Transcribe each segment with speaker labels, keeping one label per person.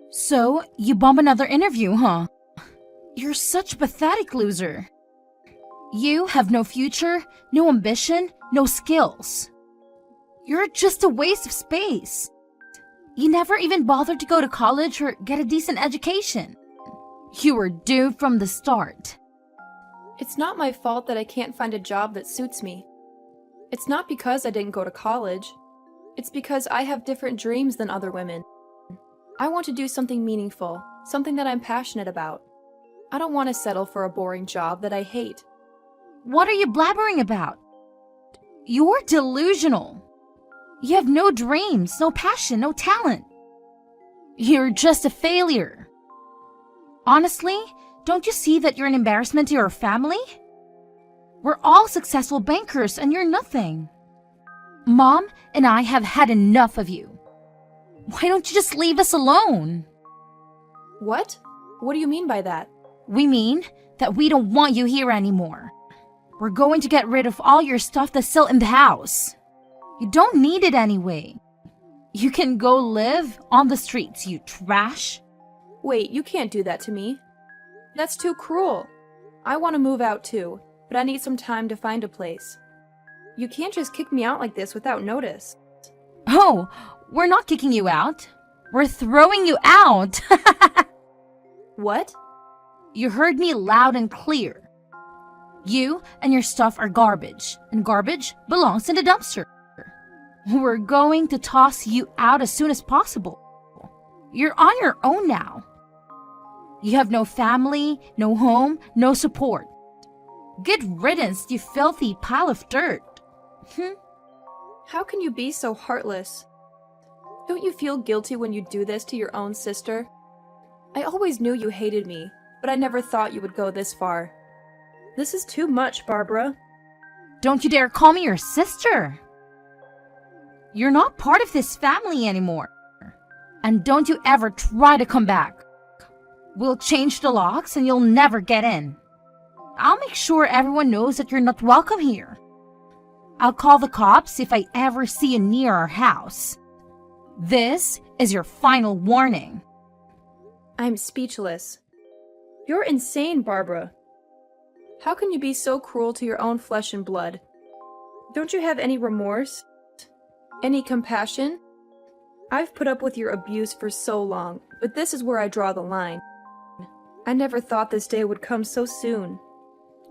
Speaker 1: So, you bomb another interview, huh? You're such a pathetic loser. You have no future, no ambition, no skills. You're just a waste of space. You never even bothered to go to college or get a decent education. You were doomed from the start.
Speaker 2: It's not my fault that I can't find a job that suits me. It's not because I didn't go to college. It's because I have different dreams than other women. I want to do something meaningful, something that I'm passionate about. I don't want to settle for a boring job that I hate.
Speaker 1: What are you blabbering about? You're delusional. You have no dreams, no passion, no talent. You're just a failure. Honestly, don't you see that you're an embarrassment to your family? We're all successful bankers and you're nothing. Mom and I have had enough of you. Why don't you just leave us alone?
Speaker 2: What? What do you mean by that?
Speaker 1: We mean that we don't want you here anymore. We're going to get rid of all your stuff that's still in the house. You don't need it anyway. You can go live on the streets, you trash.
Speaker 2: Wait, you can't do that to me. That's too cruel. I want to move out too, but I need some time to find a place. You can't just kick me out like this without notice.
Speaker 1: Oh, we're not kicking you out. We're throwing you out.
Speaker 2: What?
Speaker 1: You heard me loud and clear. You and your stuff are garbage, and garbage belongs in the dumpster. We're going to toss you out as soon as possible. You're on your own now. You have no family, no home, no support. Good riddance, you filthy pile of dirt.
Speaker 2: How can you be so heartless? Don't you feel guilty when you do this to your own sister? I always knew you hated me, but I never thought you would go this far. This is too much, Barbara.
Speaker 1: Don't you dare call me your sister. You're not part of this family anymore. And don't you ever try to come back. We'll change the locks and you'll never get in. I'll make sure everyone knows that you're not welcome here. I'll call the cops if I ever see you near our house. This is your final warning.
Speaker 2: I'm speechless. You're insane, Barbara. How can you be so cruel to your own flesh and blood? Don't you have any remorse? Any compassion? I've put up with your abuse for so long, but this is where I draw the line. I never thought this day would come so soon.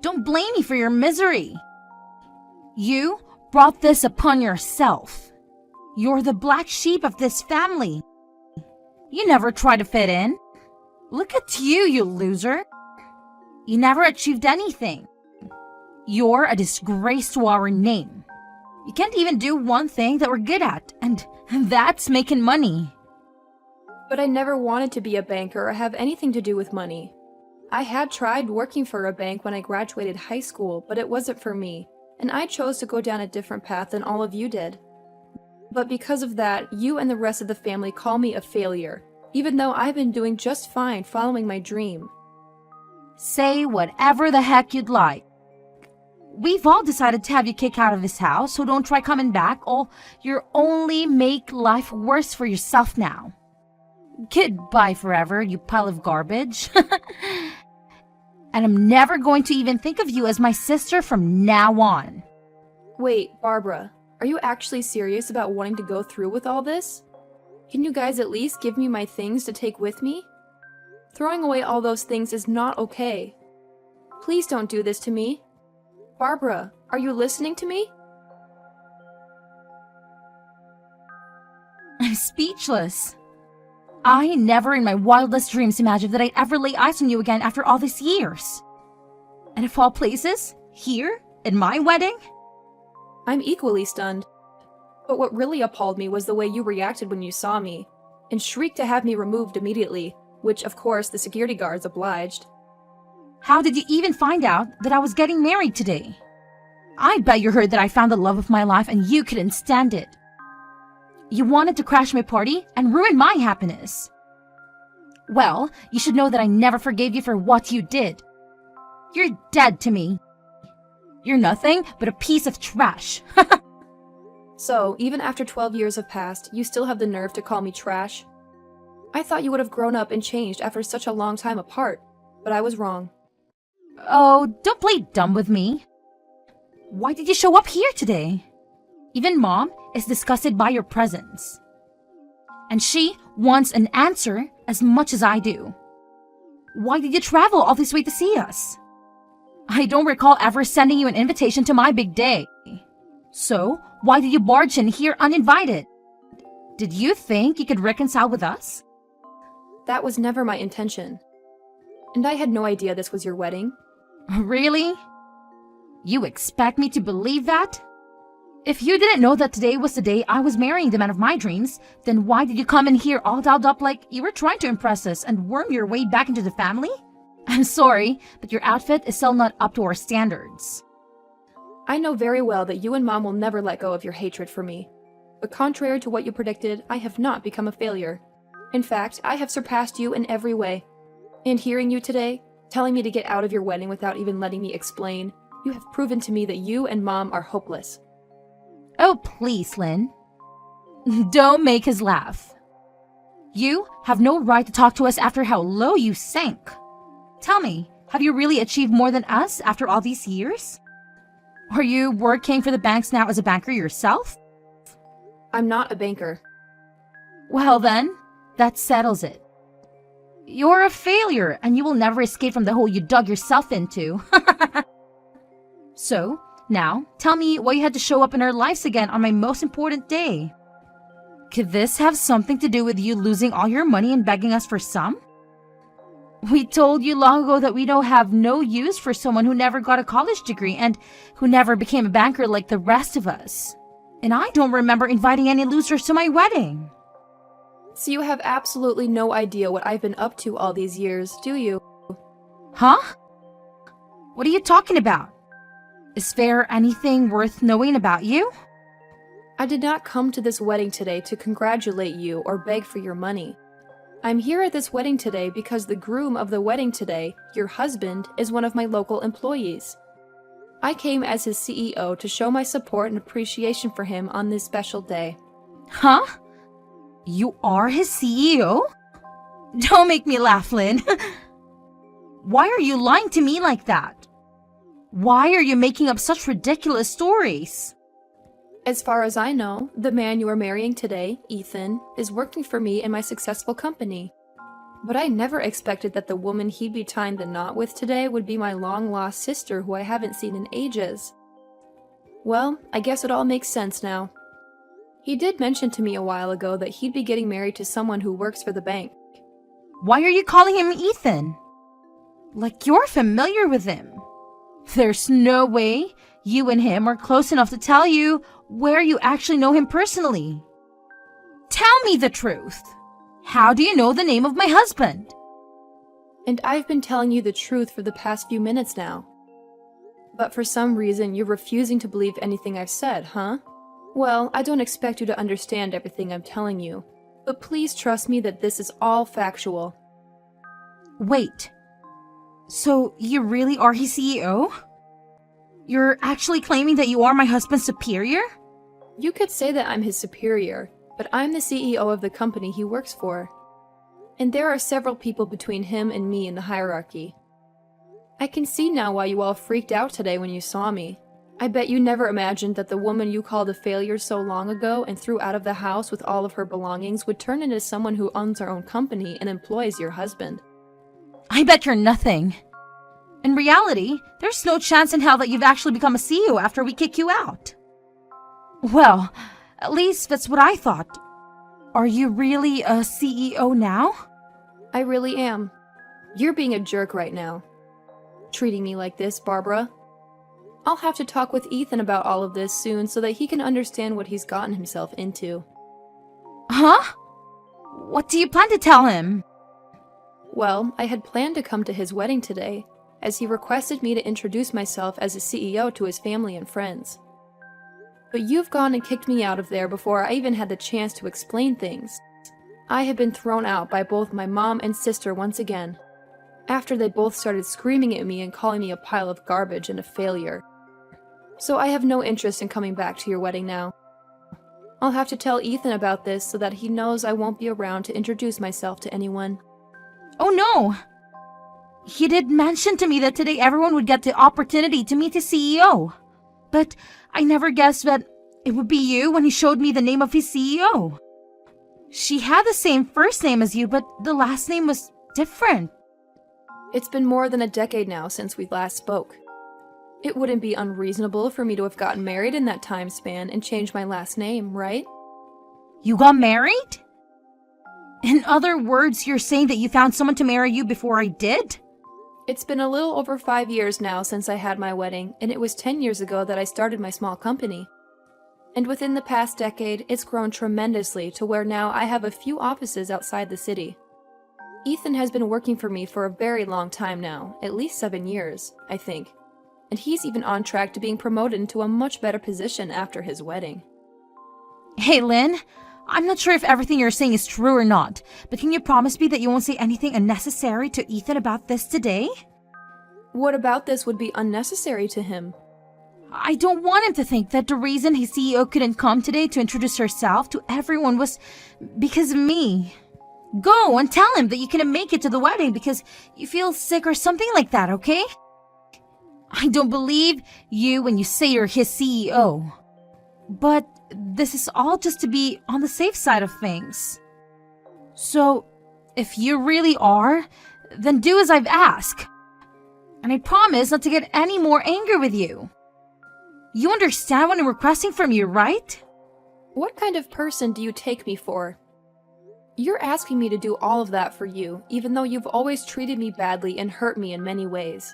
Speaker 1: Don't blame me for your misery. You brought this upon yourself. You're the black sheep of this family. You never tried to fit in. Look at you, you loser. You never achieved anything. You're a disgrace to our name. You can't even do one thing that we're good at, and that's making money.
Speaker 2: But I never wanted to be a banker or have anything to do with money. I had tried working for a bank when I graduated high school, but it wasn't for me, and I chose to go down a different path than all of you did. But because of that, you and the rest of the family call me a failure, even though I've been doing just fine following my dream.
Speaker 1: Say whatever the heck you'd like. We've all decided to have you kick out of this house, so don't try coming back, or you'll only make life worse for yourself now. Goodbye forever, you pile of garbage. And I'm never going to even think of you as my sister from now on.
Speaker 2: Wait, Barbara, are you actually serious about wanting to go through with all this? Can you guys at least give me my things to take with me? Throwing away all those things is not okay. Please don't do this to me. Barbara, are you listening to me?
Speaker 1: I'm speechless. I never in my wildest dreams imagined that I'd ever lay eyes on you again after all these years. And of all places, here, at my wedding?
Speaker 2: I'm equally stunned. But what really appalled me was the way you reacted when you saw me, and shrieked to have me removed immediately, which of course the security guards obliged.
Speaker 1: How did you even find out that I was getting married today? I bet you heard that I found the love of my life and you couldn't stand it. You wanted to crash my party and ruin my happiness. Well, you should know that I never forgave you for what you did. You're dead to me. You're nothing but a piece of trash.
Speaker 2: So, even after 12 years have passed, you still have the nerve to call me trash? I thought you would have grown up and changed after such a long time apart, but I was wrong.
Speaker 1: Oh, don't play dumb with me. Why did you show up here today? Even Mom is disgusted by your presence. And she wants an answer as much as I do. Why did you travel all this way to see us? I don't recall ever sending you an invitation to my big day. So, why did you barge in here uninvited? Did you think you could reconcile with us?
Speaker 2: That was never my intention. And I had no idea this was your wedding.
Speaker 1: Really? You expect me to believe that? If you didn't know that today was the day I was marrying the man of my dreams, then why did you come in here all dolled up like you were trying to impress us and worm your way back into the family? I'm sorry, but your outfit is still not up to our standards.
Speaker 2: I know very well that you and Mom will never let go of your hatred for me. But contrary to what you predicted, I have not become a failure. In fact, I have surpassed you in every way. And hearing you today, telling me to get out of your wedding without even letting me explain, you have proven to me that you and Mom are hopeless.
Speaker 1: Oh, please, Lynn. Don't make us laugh. You have no right to talk to us after how low you sank. Tell me, have you really achieved more than us after all these years? Are you working for the banks now as a banker yourself?
Speaker 2: I'm not a banker.
Speaker 1: Well then, that settles it. You're a failure, and you will never escape from the hole you dug yourself into. So, now, tell me why you had to show up in our lives again on my most important day. Could this have something to do with you losing all your money and begging us for some? We told you long ago that we don't have no use for someone who never got a college degree and who never became a banker like the rest of us. And I don't remember inviting any losers to my wedding.
Speaker 2: So you have absolutely no idea what I've been up to all these years, do you?
Speaker 1: Huh? What are you talking about? Is there anything worth knowing about you?
Speaker 2: I did not come to this wedding today to congratulate you or beg for your money. I'm here at this wedding today because the groom of the wedding today, your husband, is one of my local employees. I came as his CEO to show my support and appreciation for him on this special day.
Speaker 1: Huh? You are his CEO? Don't make me laugh, Lynn. Why are you lying to me like that? Why are you making up such ridiculous stories?
Speaker 2: As far as I know, the man you are marrying today, Ethan, is working for me in my successful company. But I never expected that the woman he'd be tying the knot with today would be my long-lost sister who I haven't seen in ages. Well, I guess it all makes sense now. He did mention to me a while ago that he'd be getting married to someone who works for the bank.
Speaker 1: Why are you calling him Ethan? Like you're familiar with him. There's no way you and him are close enough to tell you where you actually know him personally. Tell me the truth. How do you know the name of my husband?
Speaker 2: And I've been telling you the truth for the past few minutes now. But for some reason, you're refusing to believe anything I've said, huh? Well, I don't expect you to understand everything I'm telling you, but please trust me that this is all factual.
Speaker 1: Wait. So you really are his CEO? You're actually claiming that you are my husband's superior?
Speaker 2: You could say that I'm his superior, but I'm the CEO of the company he works for. And there are several people between him and me in the hierarchy. I can see now why you all freaked out today when you saw me. I bet you never imagined that the woman you called a failure so long ago and threw out of the house with all of her belongings would turn into someone who owns her own company and employs your husband.
Speaker 1: I bet you're nothing. In reality, there's no chance in hell that you've actually become a CEO after we kick you out. Well, at least that's what I thought. Are you really a CEO now?
Speaker 2: I really am. You're being a jerk right now. Treating me like this, Barbara. I'll have to talk with Ethan about all of this soon so that he can understand what he's gotten himself into.
Speaker 1: Huh? What do you plan to tell him?
Speaker 2: Well, I had planned to come to his wedding today, as he requested me to introduce myself as a CEO to his family and friends. But you've gone and kicked me out of there before I even had the chance to explain things. I have been thrown out by both my mom and sister once again, after they both started screaming at me and calling me a pile of garbage and a failure. So I have no interest in coming back to your wedding now. I'll have to tell Ethan about this so that he knows I won't be around to introduce myself to anyone.
Speaker 1: Oh no! He did mention to me that today everyone would get the opportunity to meet the CEO. But I never guessed that it would be you when he showed me the name of his CEO. She had the same first name as you, but the last name was different.
Speaker 2: It's been more than a decade now since we last spoke. It wouldn't be unreasonable for me to have gotten married in that time span and changed my last name, right?
Speaker 1: You got married? In other words, you're saying that you found someone to marry you before I did?
Speaker 2: It's been a little over 5 years now since I had my wedding, and it was 10 years ago that I started my small company. And within the past decade, it's grown tremendously to where now I have a few offices outside the city. Ethan has been working for me for a very long time now, at least 7 years, I think. And he's even on track to being promoted into a much better position after his wedding.
Speaker 1: Hey, Lynn, I'm not sure if everything you're saying is true or not, but can you promise me that you won't say anything unnecessary to Ethan about this today?
Speaker 2: What about this would be unnecessary to him?
Speaker 1: I don't want him to think that the reason his CEO couldn't come today to introduce herself to everyone was because of me. Go and tell him that you couldn't make it to the wedding because you feel sick or something like that, okay? I don't believe you when you say you're his CEO. But this is all just to be on the safe side of things. So, if you really are, then do as I've asked. And I promise not to get any more angry with you. You understand what I'm requesting from you, right?
Speaker 2: What kind of person do you take me for? You're asking me to do all of that for you, even though you've always treated me badly and hurt me in many ways.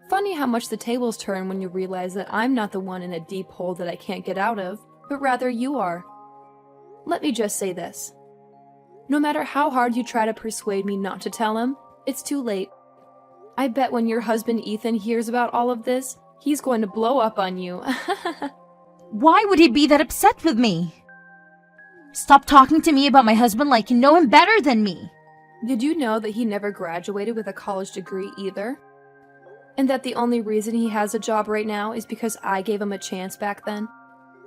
Speaker 2: Funny how much the tables turn when you realize that I'm not the one in a deep hole that I can't get out of, but rather you are. Let me just say this. No matter how hard you try to persuade me not to tell him, it's too late. I bet when your husband Ethan hears about all of this, he's going to blow up on you.
Speaker 1: Why would he be that upset with me? Stop talking to me about my husband like you know him better than me.
Speaker 2: Did you know that he never graduated with a college degree either? And that the only reason he has a job right now is because I gave him a chance back then?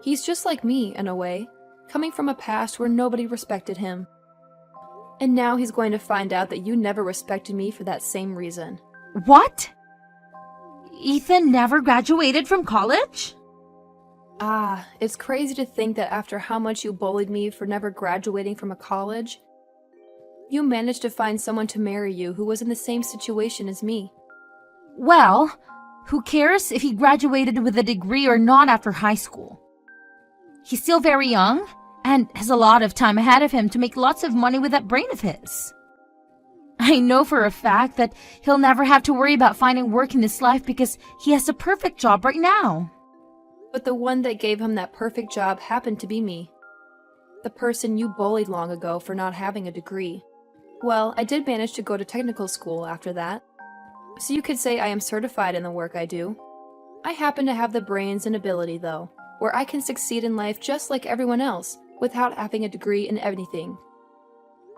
Speaker 2: He's just like me, in a way, coming from a past where nobody respected him. And now he's going to find out that you never respected me for that same reason.
Speaker 1: What? Ethan never graduated from college?
Speaker 2: Ah, it's crazy to think that after how much you bullied me for never graduating from a college, you managed to find someone to marry you who was in the same situation as me.
Speaker 1: Well, who cares if he graduated with a degree or not after high school? He's still very young and has a lot of time ahead of him to make lots of money with that brain of his. I know for a fact that he'll never have to worry about finding work in his life because he has the perfect job right now.
Speaker 2: But the one that gave him that perfect job happened to be me. The person you bullied long ago for not having a degree. Well, I did manage to go to technical school after that. So you could say I am certified in the work I do. I happen to have the brains and ability, though, where I can succeed in life just like everyone else, without having a degree in anything.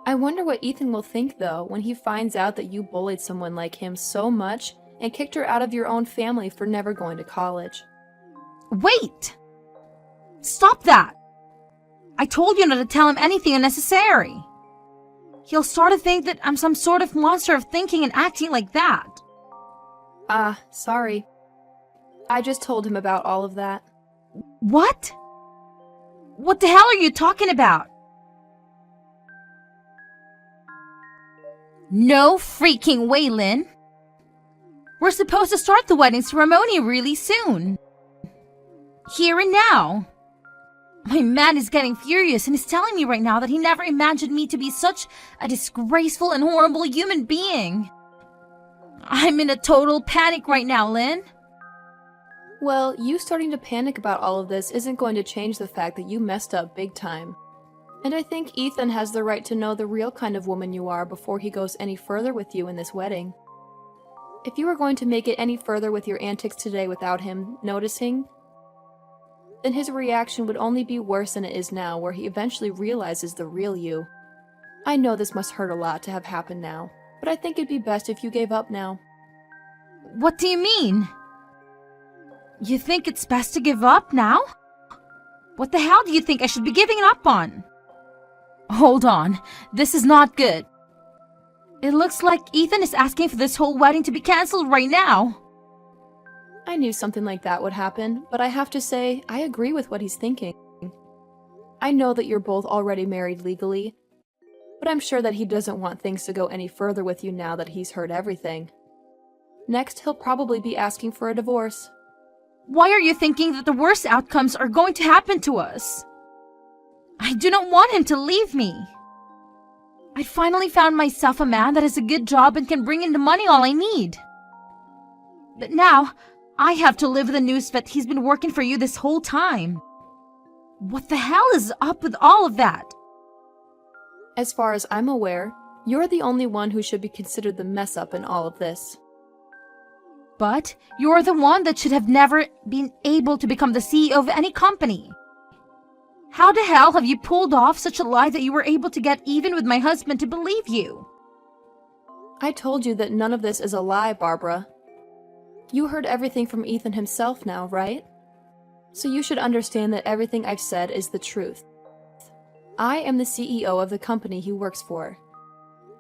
Speaker 2: I wonder what Ethan will think, though, when he finds out that you bullied someone like him so much and kicked her out of your own family for never going to college.
Speaker 1: Wait! Stop that! I told you not to tell him anything unnecessary. He'll start to think that I'm some sort of monster of thinking and acting like that.
Speaker 2: Ah, sorry. I just told him about all of that.
Speaker 1: What? What the hell are you talking about? No freaking way, Lynn. We're supposed to start the wedding ceremony really soon. Here and now. My man is getting furious and is telling me right now that he never imagined me to be such a disgraceful and horrible human being. I'm in a total panic right now, Lynn.
Speaker 2: Well, you starting to panic about all of this isn't going to change the fact that you messed up big time. And I think Ethan has the right to know the real kind of woman you are before he goes any further with you in this wedding. If you were going to make it any further with your antics today without him noticing, then his reaction would only be worse than it is now, where he eventually realizes the real you. I know this must hurt a lot to have happened now, but I think it'd be best if you gave up now.
Speaker 1: What do you mean? You think it's best to give up now? What the hell do you think I should be giving up on? Hold on, this is not good. It looks like Ethan is asking for this whole wedding to be cancelled right now.
Speaker 2: I knew something like that would happen, but I have to say, I agree with what he's thinking. I know that you're both already married legally, but I'm sure that he doesn't want things to go any further with you now that he's heard everything. Next, he'll probably be asking for a divorce.
Speaker 1: Why are you thinking that the worst outcomes are going to happen to us? I do not want him to leave me. I finally found myself a man that has a good job and can bring in the money all I need. But now, I have to live with the news that he's been working for you this whole time. What the hell is up with all of that?
Speaker 2: As far as I'm aware, you're the only one who should be considered the mess-up in all of this.
Speaker 1: But you're the one that should have never been able to become the CEO of any company. How the hell have you pulled off such a lie that you were able to get even with my husband to believe you?
Speaker 2: I told you that none of this is a lie, Barbara. You heard everything from Ethan himself now, right? So you should understand that everything I've said is the truth. I am the CEO of the company he works for.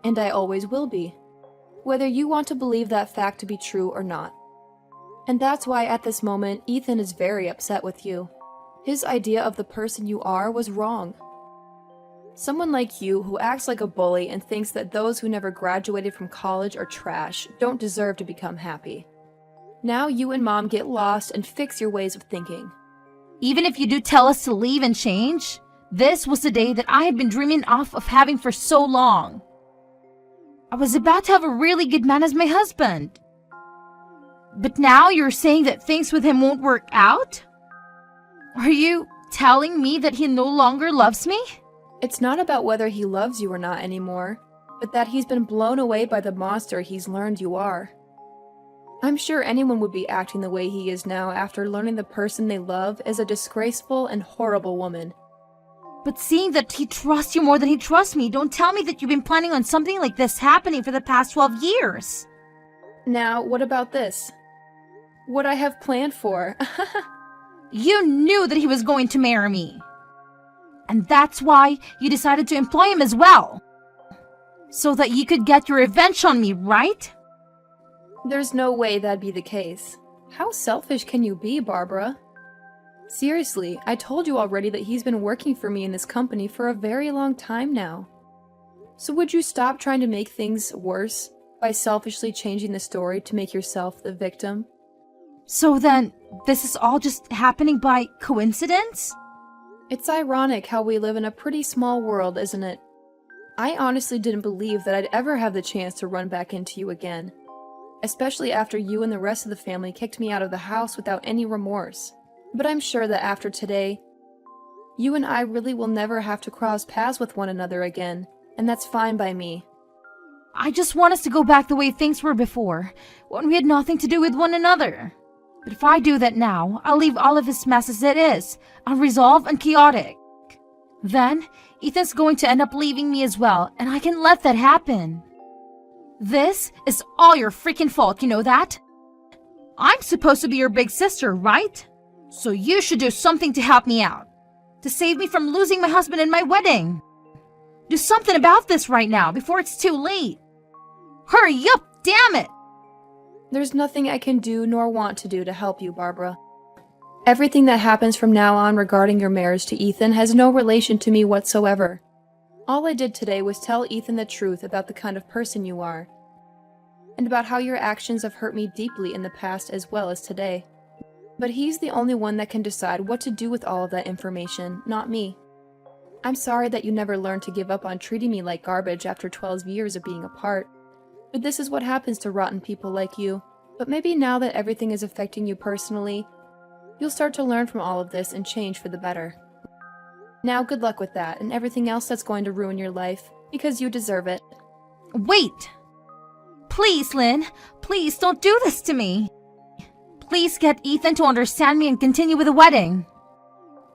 Speaker 2: And I always will be, whether you want to believe that fact to be true or not. And that's why at this moment, Ethan is very upset with you. His idea of the person you are was wrong. Someone like you who acts like a bully and thinks that those who never graduated from college are trash don't deserve to become happy. Now you and Mom get lost and fix your ways of thinking.
Speaker 1: Even if you do tell us to leave and change, this was the day that I had been dreaming of having for so long. I was about to have a really good man as my husband. But now you're saying that things with him won't work out? Are you telling me that he no longer loves me?
Speaker 2: It's not about whether he loves you or not anymore, but that he's been blown away by the monster he's learned you are. I'm sure anyone would be acting the way he is now after learning the person they love is a disgraceful and horrible woman.
Speaker 1: But seeing that he trusts you more than he trusts me, don't tell me that you've been planning on something like this happening for the past 12 years.
Speaker 2: Now, what about this? What I have planned for.
Speaker 1: You knew that he was going to marry me. And that's why you decided to employ him as well. So that you could get your revenge on me, right?
Speaker 2: There's no way that'd be the case. How selfish can you be, Barbara? Seriously, I told you already that he's been working for me in this company for a very long time now. So would you stop trying to make things worse by selfishly changing the story to make yourself the victim?
Speaker 1: So then, this is all just happening by coincidence?
Speaker 2: It's ironic how we live in a pretty small world, isn't it? I honestly didn't believe that I'd ever have the chance to run back into you again. Especially after you and the rest of the family kicked me out of the house without any remorse. But I'm sure that after today, you and I really will never have to cross paths with one another again, and that's fine by me.
Speaker 1: I just want us to go back the way things were before, when we had nothing to do with one another. But if I do that now, I'll leave all of this mess as it is, unresolved and chaotic. Then, Ethan's going to end up leaving me as well, and I can let that happen. This is all your freaking fault, you know that? I'm supposed to be your big sister, right? So you should do something to help me out. To save me from losing my husband and my wedding. Do something about this right now, before it's too late. Hurry up, damn it!
Speaker 2: There's nothing I can do nor want to do to help you, Barbara. Everything that happens from now on regarding your marriage to Ethan has no relation to me whatsoever. All I did today was tell Ethan the truth about the kind of person you are, and about how your actions have hurt me deeply in the past as well as today. But he's the only one that can decide what to do with all of that information, not me. I'm sorry that you never learned to give up on treating me like garbage after 12 years of being apart. But this is what happens to rotten people like you. But maybe now that everything is affecting you personally, you'll start to learn from all of this and change for the better. Now, good luck with that and everything else that's going to ruin your life, because you deserve it.
Speaker 1: Wait! Please, Lynn, please don't do this to me. Please get Ethan to understand me and continue with the wedding.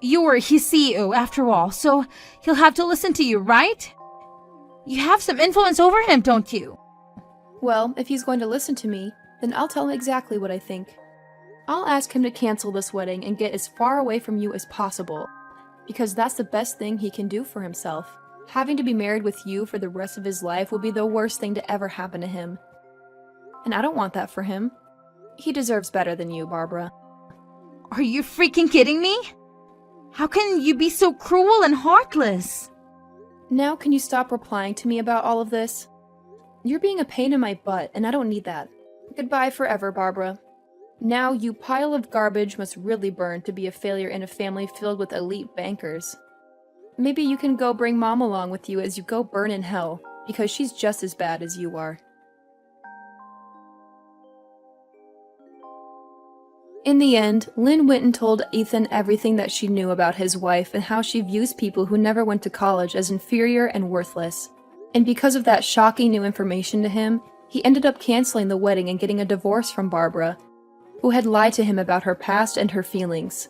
Speaker 1: You're his CEO after all, so he'll have to listen to you, right? You have some influence over him, don't you?
Speaker 2: Well, if he's going to listen to me, then I'll tell him exactly what I think. I'll ask him to cancel this wedding and get as far away from you as possible, because that's the best thing he can do for himself. Having to be married with you for the rest of his life will be the worst thing to ever happen to him. And I don't want that for him. He deserves better than you, Barbara.
Speaker 1: Are you freaking kidding me? How can you be so cruel and heartless?
Speaker 2: Now can you stop replying to me about all of this? You're being a pain in my butt, and I don't need that. Goodbye forever, Barbara. Now you pile of garbage must really burn to be a failure in a family filled with elite bankers. Maybe you can go bring Mom along with you as you go burn in hell, because she's just as bad as you are. In the end, Lynn went and told Ethan everything that she knew about his wife and how she views people who never went to college as inferior and worthless. And because of that shocking new information to him, he ended up canceling the wedding and getting a divorce from Barbara, who had lied to him about her past and her feelings.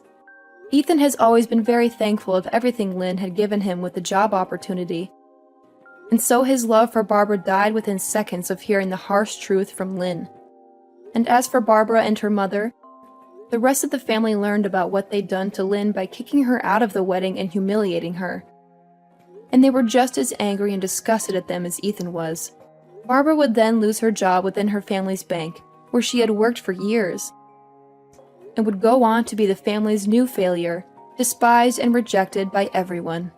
Speaker 2: Ethan has always been very thankful of everything Lynn had given him with the job opportunity, and so his love for Barbara died within seconds of hearing the harsh truth from Lynn. And as for Barbara and her mother, the rest of the family learned about what they'd done to Lynn by kicking her out of the wedding and humiliating her. And they were just as angry and disgusted at them as Ethan was. Barbara would then lose her job within her family's bank, where she had worked for years, and would go on to be the family's new failure, despised and rejected by everyone.